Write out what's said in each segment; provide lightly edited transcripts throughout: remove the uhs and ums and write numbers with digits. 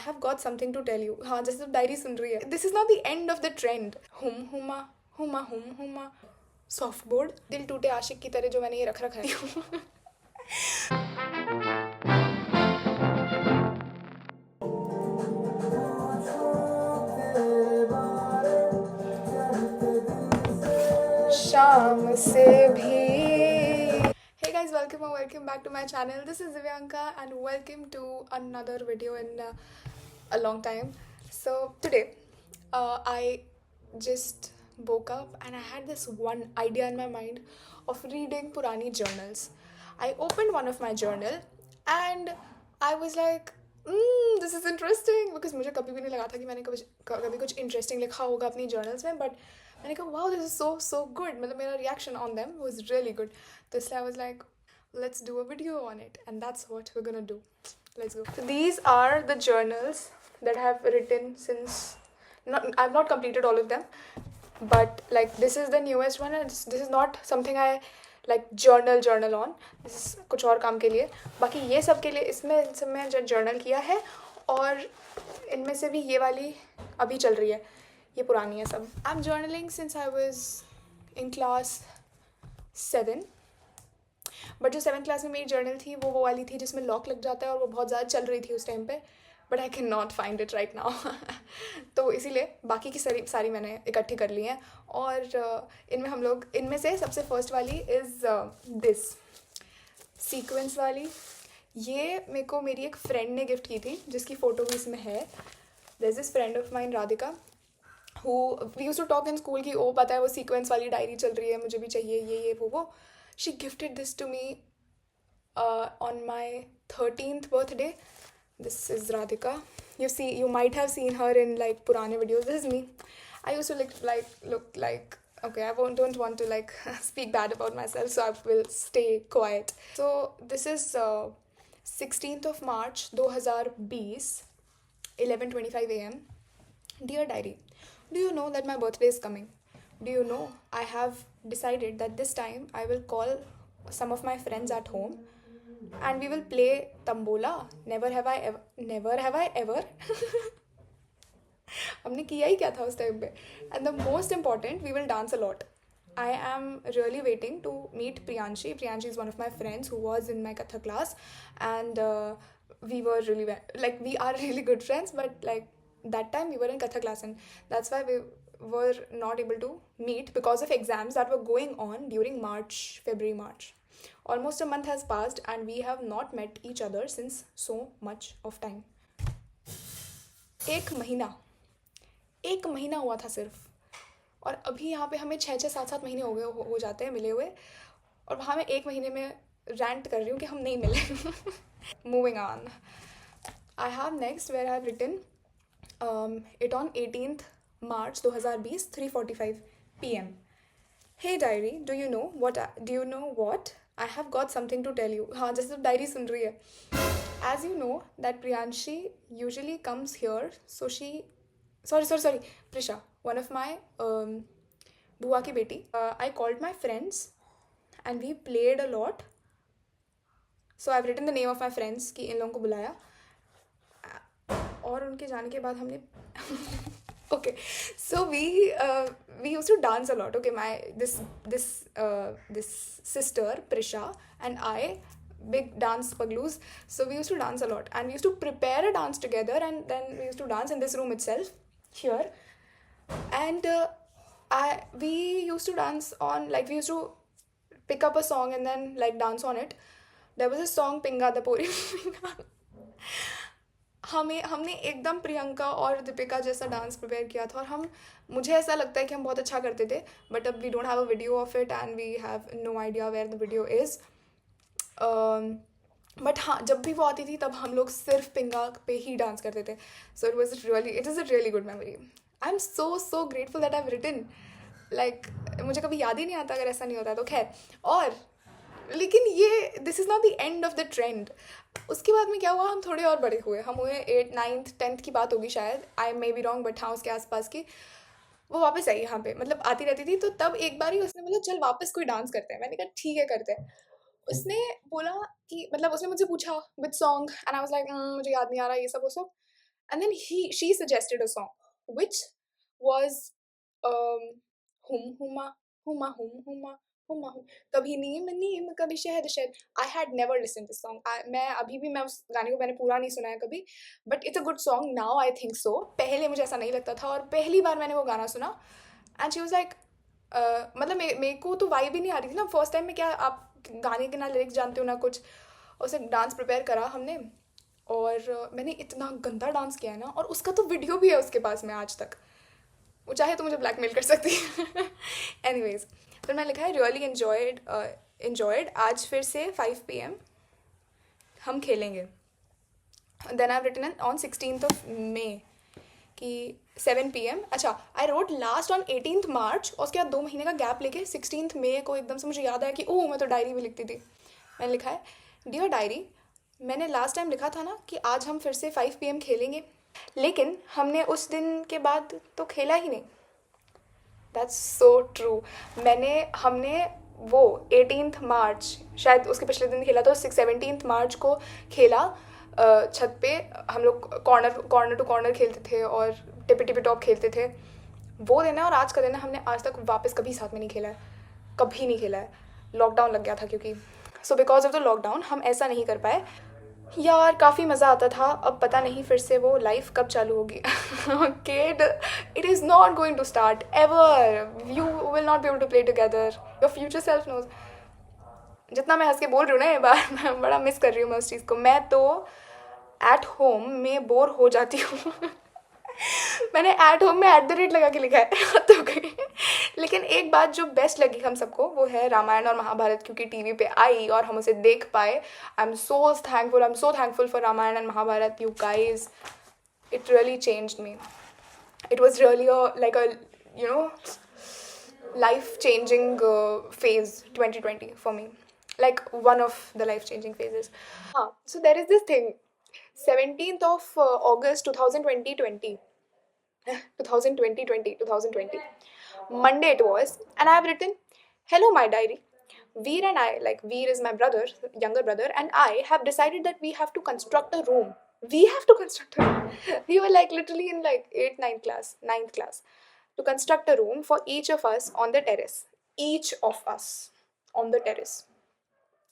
Have got something to tell you. हाँ, जैसे तुम डायरी सुन रही है, this is not the end of the trend. हुम हुमा हुमा हुम हुमा सॉफ्ट बोर्ड दिल टूटे आशिक की तरह जो मैंने ये रख रखा है। शाम से भी। Hey guys, welcome or welcome back to my channel. This is Divyanka and welcome to another video in a long time. So today I just woke up and I had this one idea in my mind of reading Purani journals. I opened one of my journal and I was like, this is interesting because मुझे कभी भी नहीं लगा था कि मैंने कभी कुछ interesting लिखा होगा अपनी journals में, but मैंने कहा wow, this is so good. मतलब मेरा reaction on them was really good. तो इसलिए I was like, let's do a video on it, and that's what we're gonna do. Let's go. So these are the journals that I have written since. I've not completed all of them, but like this is the newest one, and this is not something I like journal on. This is कुछ और काम के लिए. बाकी ये सब के लिए इसमें सब में जो journal किया है, और इनमें से भी ये वाली अभी चल रही है, ये पुरानी है सब. I'm journaling since I was in class 7. But जो 7th क्लास में मेरी जर्नल थी वो वाली थी जिसमें लॉक लग जाता है, और वो बहुत ज़्यादा चल रही थी उस टाइम पे, but I can not find it right now. तो इसीलिए बाकी की सारी मैंने इकट्ठी कर ली हैं. और इनमें से सबसे फर्स्ट वाली इज़ दिस सीक्वेंस वाली. ये मेरे को मेरी एक फ्रेंड ने गिफ्ट की थी, जिसकी फ़ोटो भी इसमें है. This this friend of mine Radhika, who we used to talk in school की ओ पता है वो सीक्वेंस वाली डायरी चल रही है, मुझे भी चाहिए ये वो. She gifted this to me on my 13th birthday. This is Radhika. You might have seen her in like purane videos. This is me. I used to look like, okay, don't want to like speak bad about myself, so I will stay quiet. So this is 16th of March 2020, 11:25 a.m. Dear diary, do you know that my birthday is coming? Do you know I have decided that this time I will call some of my friends at home and we will play tambola. Never have I ever. हमने किया ही क्या था उस time पे. And the most important, we will dance a lot. I am really waiting to meet Priyanshi. Priyanshi is one of my friends who was in my Kathak class, and we were we are really good friends, but like that time we were in Kathak class, and that's why we were not able to meet because of exams that were going on during February, March. Almost a month has passed and we have not met each other since so much of time. एक महीना हुआ था सिर्फ, और अभी यहाँ पे हमें 6-7 महीने हो जाते हैं मिले हुए, और वहाँ मैं 1 महीने में रैंट कर रही हूँ कि हम नहीं मिले. Moving on, I have next where I have written it on 18th March 2020, 3:45 p.m. Hey diary, do you know what? I have got something to tell you. हाँ, जैसे तुम डायरी सुन रही है. As you know that Priyanshi usually comes here, so she sorry Prisha, one of my बुआ की बेटी. I called my friends and we played a lot. So I've written the name of my friends कि इन लोगों को बुलाया, और उनके जाने के बाद हमने okay, so we used to dance a lot. Okay, this sister Prisha and I, big dance pagloos, so we used to dance a lot, and we used to prepare a dance together, and then we used to dance in this room itself here. And we used to dance on, like, we used to pick up a song and then like dance on it. There was a song Pinga the Pori. हमने एकदम प्रियंका और दीपिका जैसा dance prepare किया था, और मुझे ऐसा लगता है कि हम बहुत अच्छा करते थे, बट अब we don't have a video of it and we have no idea where the video is. But हाँ, जब भी वो आती थी तब हम लोग सिर्फ पिंगा पे ही डांस करते थे. So it is a really good memory. I am so grateful that I have written. Like मुझे कभी याद ही नहीं आता अगर ऐसा नहीं होता तो. खैर, और लेकिन ये this is not the end of the trend. उसके बाद में क्या हुआ, हम थोड़े और बड़े हुए, हम हुए 8th 9th 10th की बात होगी शायद, आई मे बी रॉन्ग, बट हाँ उसके आसपास की. वो वापस आई यहाँ पे, मतलब आती रहती थी, तो तब एक बार ही उसने बोला चल वापस कोई डांस करते हैं. मैंने कहा ठीक है करते हैं. उसने बोला कि, मतलब उसने मुझसे पूछा with song, and I was like मुझे याद नहीं आ रहा ये सब वो सब. and then she suggested a song which was um hum huma huma hum huma huma hum कभी नीम नीम कभी शहद शहद. I had never listened this song. मैं अभी भी मैं उस गाने को मैंने पूरा नहीं सुना है कभी, but it's a good song now I think so. पहले मुझे ऐसा नहीं लगता था, और पहली बार मैंने वो गाना सुना एंड शी वाज लाइक, मतलब मेरे को तो वाइब ही नहीं आ रही थी ना फर्स्ट टाइम में. क्या आप गाने के ना लिरिक्स जानते हो ना कुछ. उसे डांस प्रिपेयर करा हमने, और मैंने इतना गंदा डांस किया है ना, और उसका तो वीडियो भी है उसके पास में आज तक. वो चाहे तो मुझे ब्लैकमेल कर सकती है. एनीवेज, फिर मैंने लिखा है रियली इन्जॉयड. आज फिर से 5 PM हम खेलेंगे. देन आई रिटन ऑन 16 कि 7 PM. अच्छा, आई रोट लास्ट ऑन 18 मार्च, और उसके बाद 2 महीने का गैप लेके 16 मई को एकदम से मुझे याद आया कि ओह मैं तो डायरी भी लिखती थी. मैंने लिखा है डियर डायरी, मैंने लास्ट टाइम लिखा था ना कि आज हम फिर से 5 PM खेलेंगे, लेकिन हमने उस दिन के बाद तो खेला ही नहीं. That's so true. हमने वो 18 मार्च, शायद उसके पिछले दिन खेला, तो 17 मार्च को खेला. छत पे हम लोग कॉर्नर टू कॉर्नर खेलते थे और टिपी टिपी टॉप खेलते थे. वो दिन है और आज का दिन है. हमने आज तक वापस कभी साथ में नहीं खेला है, कभी नहीं खेला है. लॉकडाउन लग गया था क्योंकि, so because of the lockdown हम ऐसा नहीं कर पाए. यार काफ़ी मज़ा आता था. अब पता नहीं फिर से वो लाइफ कब चालू होगी. Kid, it is not going to start ever. You will not be able to play together. Your future self knows. जितना मैं हंस के बोल रही हूँ ना ये बार, मैं बड़ा मिस कर रही हूँ मैं उस चीज़ को. मैं तो एट होम में बोर हो जाती हूँ. मैंने एट होम में @ लगा के लिखा है. तो गई. लेकिन एक बात जो बेस्ट लगी हम सबको वो है रामायण और महाभारत, क्योंकि टीवी पे आई और हम उसे देख पाए. I am so thankful for Ramayan and Mahabharat. You guys, it really changed me. It was really like a, you know, life changing phase 2020 for me. Like one of the life changing phases. So there is this thing, 17th of August 2020, Monday it was, and I have written, hello my diary. Veer and I, like Veer is my brother, younger brother, and I have decided that we have to construct a room. We have to construct a room. We were like literally in like 8th, 9th class, to construct a room for each of us on the terrace. Each of us on the terrace.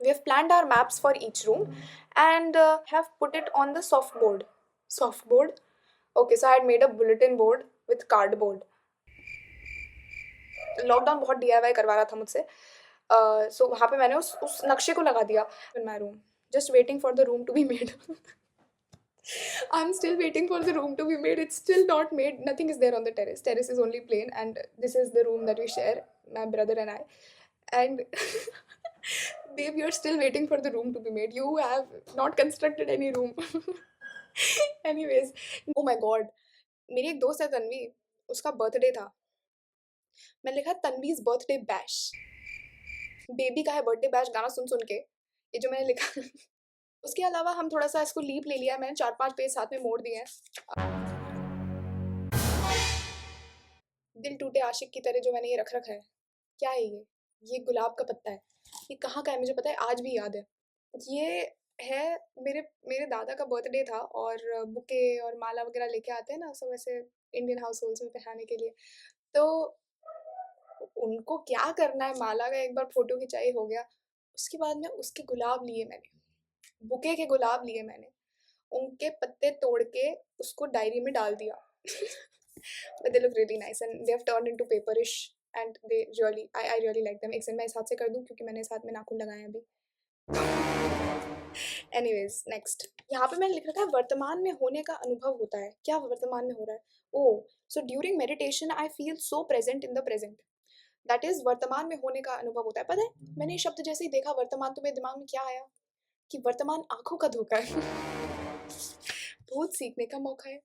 We have planned our maps for each room and have put it on the softboard. Softboard? Okay, so I had made a bulletin board with cardboard. Lockdown बहुत DIY करवा रहा था मुझसे. सो वहाँ पे मैंने उस नक्शे को लगा दिया in my room, just waiting for the room to be made. I'm still waiting for the room to be made. It's still not made. Nothing is there on the terrace. Terrace is only plain, and this is the room that we share, my brother and I. And babe, you're still waiting for the room to be made. You have not constructed any room. Anyways, oh my god, मेरी एक दोस्त है तन्वी, उसका birthday था. मैंने लिखा तन्वीज birthday bash. Baby का है बर्थडे बैश गाना सुन सुन के ये जो मैंने लिखा. उसके अलावा हम थोड़ा सा इसको लीप ले लिया. मैंने 4-5 पेज साथ में मोड़ दिए हैं. दिल टूटे आशिक की तरह जो मैंने ये रख रखा है, क्या है ये गुलाब का पत्ता है. ये कहाँ का है मुझे पता है, आज भी याद है. ये है मेरे मेरे दादा का बर्थडे था, और बुके और माला वगैरह लेके आते हैं ना सब ऐसे इंडियन हाउस होल्ड्स में पहनाने के लिए. तो उनको क्या करना है, माला का एक बार फोटो खिंचाई हो गया. उसके बाद में उसके गुलाब लिए मैंने, बुके के गुलाब लिए मैंने, उनके पत्ते तोड़ के उसको डायरी में डाल दिया. But they look really nice and they have turned into paperish and they really I really like them. एक दिन मैं इस हाथ से कर दूँ क्योंकि मैंने इस हाथ में नाखून लगाए हैं अभी. Anyways, next. यहाँ पे मैंने लिख रखा है वर्तमान में होने का अनुभव होता है. क्या वर्तमान में हो रहा है? Oh, so during meditation I feel so present in the present. That is वर्तमान में होने का अनुभव होता है. पता है मैंने ये शब्द जैसे ही देखा वर्तमान, तो मेरे दिमाग में क्या आया कि वर्तमान आंखों का धोखा है. बहुत सीखने का मौका है.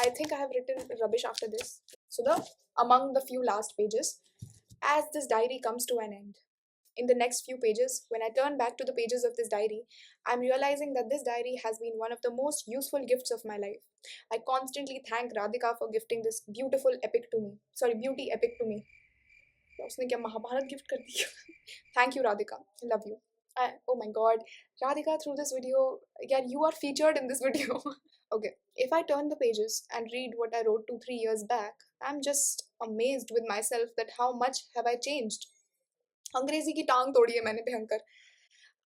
I think I have written rubbish after this. So among the few last pages, as this diary comes to an end, in the next few pages, when I turn back to the pages of this diary, I'm realizing that this diary has been one of the most useful gifts of my life. I constantly thank Radhika for gifting this beautiful epic to me. Sorry, beauty epic to me. उसने क्या Mahabharat gift कर दी. Thank you Radhika, love you. Oh my god, Radhika, through this video, yeah, you are featured in this video. Okay, if I turn the pages and read what I wrote 2 3 years back, I'm just amazed with myself that how much have I changed. अंग्रेजी की टांग तोड़ी है मैंने भयंकर.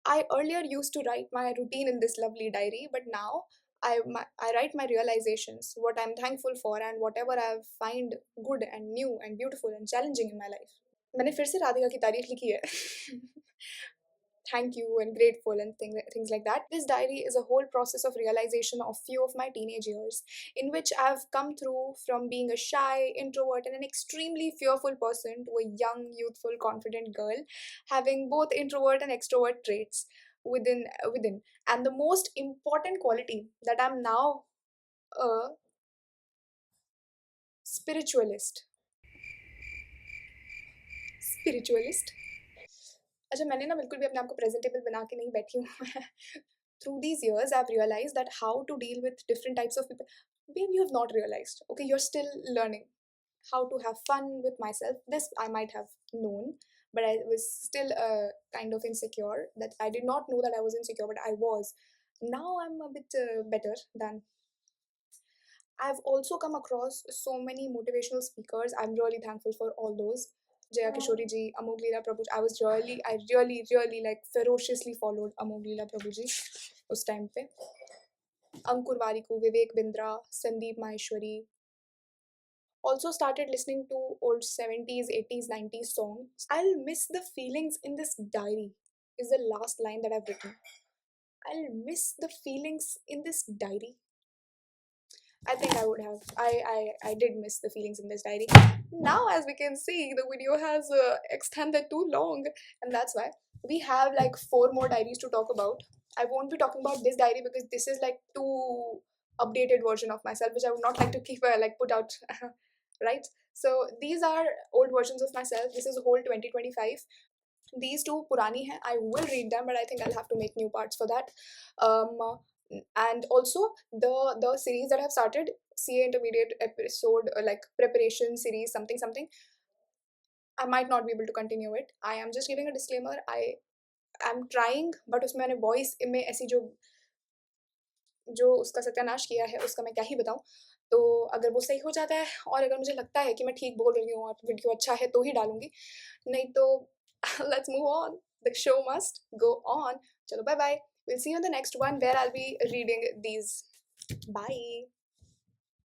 I earlier used to write my routine in this lovely diary, but now I write my realizations, what I'm thankful for, and whatever I find good and new and beautiful and challenging in my life. मैंने फिर से राधिका की तारीफ लिखी है. Thank you and grateful and things like that. This diary is a whole process of realization of few of my teenage years, in which I've come through from being a shy introvert and an extremely fearful person to a young youthful confident girl having both introvert and extrovert traits within. And the most important quality that I'm now a spiritualist. Spiritualist. अच्छा, मैंने ना बिल्कुल भी अपने आप को presentable बना के नहीं बैठी हूँ. Through these years, I've realized that how to deal with different types of people. Maybe you have not realized. Okay, you're still learning how to have fun with myself. This I might have known, but I was still kind of insecure. That I did not know that I was insecure, but I was. Now I'm a bit better than. I've also come across so many motivational speakers. I'm really thankful for all those. Jaya Kishori ji, Amog Leela Prabhu. I really like ferociously followed Amog Leela Prabhu ji उस time पे. Ankur Wariku, Vivek Bindra, Sandeep Maheshwari. Also started listening to old 70s, 80s, 90s songs. I'll miss the feelings in this diary, is the last line that I've written. I'll miss the feelings in this diary. I think I would have. I did miss the feelings in this diary. Now, as we can see, the video has extended too long, and that's why we have like 4 more diaries to talk about. I won't be talking about this diary because this is like too updated version of myself, which I would not like to keep like put out, right? So these are old versions of myself. This is whole 2025. These two purani hai. I will read them, but I think I'll have to make new parts for that. Um, and also the series that I've started, CA intermediate episode, like preparation series, something something. I might not be able to continue it. I am just giving a disclaimer. I am trying, but उसमें मैंने voice में ऐसी जो उसका सत्यानाश किया है उसका मैं क्या ही बताऊं. तो अगर वो सही हो जाता है और अगर मुझे लगता है कि मैं ठीक बोल रही हूँ और वीडियो अच्छा है तो ही डालूंगी, नहीं तो let's move on. The show must go on. Chalo, bye bye. We'll see you in the next one where I'll be reading these. Bye.